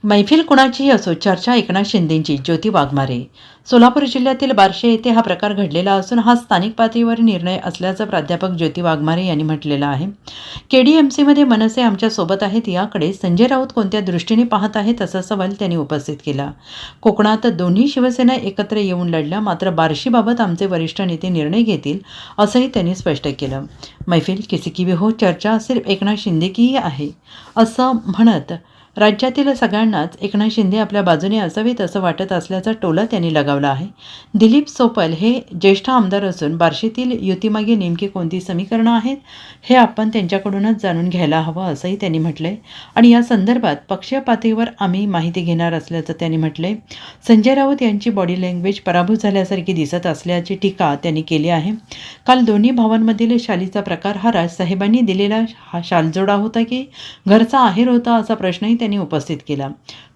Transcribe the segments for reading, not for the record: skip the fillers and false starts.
मैफिल कुणाचीही असो, चर्चा एकनाथ शिंदेंची. ज्योती वाघमारे. सोलापूर जिल्ह्यातील बार्शी येथे हा प्रकार घडलेला असून हा स्थानिक पातळीवर निर्णय असल्याचं प्राध्यापक ज्योती वाघमारे यांनी म्हटलेलं आहे. केडीएमसीमध्ये मनसे आमच्यासोबत आहेत, याकडे संजय राऊत कोणत्या दृष्टीने पाहत आहेत असा सवाल त्यांनी उपस्थित केला. कोकणात दोन्ही शिवसेना एकत्र येऊन लढल्या, मात्र बार्शीबाबत आमचे वरिष्ठ नेते निर्णय घेतील असंही त्यांनी स्पष्ट केलं. मैफिल किसी की भी हो, चर्चा सिर्फ एकनाथ शिंदे की ही आहे असं म्हणत राज्यातील सगळ्यांनाच एकनाथ शिंदे आपल्या बाजूने असावेत असं वाटत असल्याचा टोला त्यांनी लगावला आहे. दिलीप सोपल हे ज्येष्ठ आमदार असून बार्शीतील युतीमागे नेमकी कोणती समीकरणं आहेत हे आपण त्यांच्याकडूनच जाणून घ्यायला हवं असंही त्यांनी म्हटलंय. आणि या संदर्भात पक्षीय पातळीवर आम्ही माहिती घेणार असल्याचं त्यांनी म्हटलंय. संजय राऊत यांची बॉडी लँग्वेज पराभूत झाल्यासारखी दिसत असल्याची टीका त्यांनी केली आहे. काल दोन्ही भावांमधील शालीचा प्रकार हा राजसाहेबांनी दिलेला हा शालजोडा होता की घरचा आहेर होता असा प्रश्नही त्यांनी उपस्थित केला.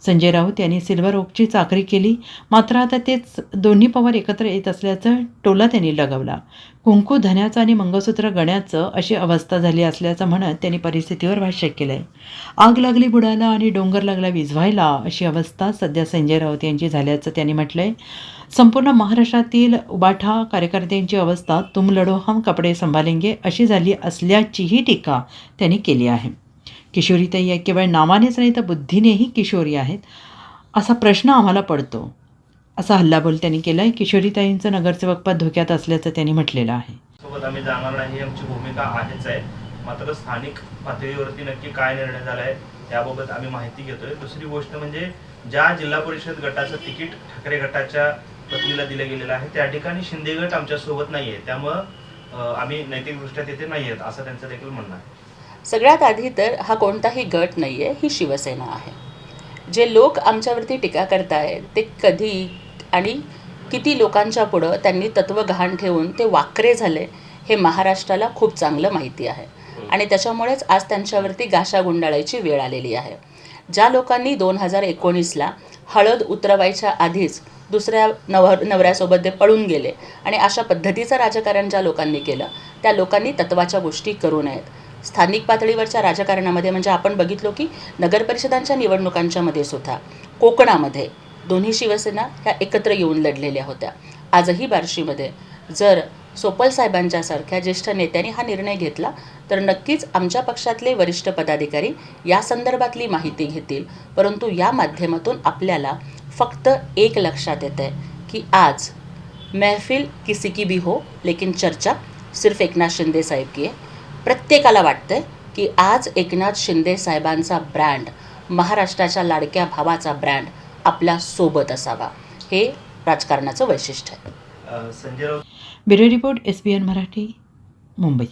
संजय राऊत यांनी सिल्वर ओकची चाकरी केली, मात्र आता तेच दोन्ही पवार एकत्र येत असल्याचं टोला त्यांनी लगावला. कुंकू धन्याचं आणि मंगळसूत्र गण्याचं अशी अवस्था झाली असल्याचं म्हणत त्यांनी परिस्थितीवर भाष्य केलंय. आग लागली बुडाला आणि डोंगर लागला विझवायला अशी अवस्था सध्या संजय राऊत यांची झाल्याचं त्यांनी म्हटलंय. संपूर्ण महाराष्ट्रातील उबाठा कार्यकर्त्यांची अवस्था तुम लढो हम कपडे संभालेंगे अशी झाली असल्याचीही टीका त्यांनी केली आहे. किशोरीताई या केवळ नावानेच नाही तर बुद्धीनेही किशोरी आहेत असा प्रश्न आम्हाला पडतो असा हल्लाबोल त्यांनी केला आहे. किशोरीताईंचं नगरसेवकपद धोक्यात असल्याचं त्यांनी म्हटलेलं आहे. सोबत आम्ही जाणार नाही, आमची भूमिका आहेच आहे. मात्र स्थानिक पातळीवरती नक्की काय निर्णय झाला आहे याबाबत आम्ही माहिती घेतोय. दुसरी गोष्ट म्हणजे ज्या जिल्हा परिषद गटाचं तिकीट ठाकरे गटाच्या पत्नीला दिलं गेलेलं आहे त्या ठिकाणी शिंदे गट आमच्यासोबत नाही आहे, त्यामुळं आम्ही नैतिकदृष्ट्या तिथे नाही आहेत असं त्यांचं देखील म्हणणं आहे. सगळ्यात आधी तर हा कोणताही गट नाही आहे, ही शिवसेना आहे. जे लोक आमच्यावरती टीका करतायत ते कधी आणि किती लोकांच्या पुढं त्यांनी तत्त्व गहाण ठेवून ते वाकरे झाले हे महाराष्ट्राला खूप चांगलं माहिती आहे. आणि त्याच्यामुळेच आज त्यांच्यावरती गाशा गुंडाळायची वेळ आलेली आहे. ज्या लोकांनी 2019ला हळद उतरवायच्या आधीच दुसऱ्या नवऱ्यासोबत ते पळून गेले आणि अशा पद्धतीचं राजकारण ज्या लोकांनी केलं त्या लोकांनी तत्त्वाच्या गोष्टी करू नयेत. स्थानिक पातळीवरच्या राजकारणामध्ये म्हणजे आपण बघितलो की नगरपरिषदांच्या निवडणुकांच्या मध्ये सुद्धा कोकणामध्ये दोन्ही शिवसेना ह्या एकत्र येऊन लढलेल्या होत्या. आजही बार्शीमध्ये जर सोपल साहेबांच्यासारख्या ज्येष्ठ नेत्यांनी हा निर्णय घेतला तर नक्कीच आमच्या पक्षातले वरिष्ठ पदाधिकारी या संदर्भातली माहिती घेतील. परंतु या माध्यमातून आपल्याला फक्त एक लक्षात येतं आहे की आज महफिल किसी की भी हो लेकिन चर्चा सिर्फ एकनाथ शिंदे साहेब की आहे. प्रत्येकाला वाटतं की आज एकनाथ शिंदे साहेबांचा ब्रँड, महाराष्ट्राच्या लाडक्या भावाचा ब्रँड आपल्या सोबत असावा, हे राजकारणाचं वैशिष्ट्य आहे. Sanjay Raut. Bureau report SBN Marathi, Mumbai.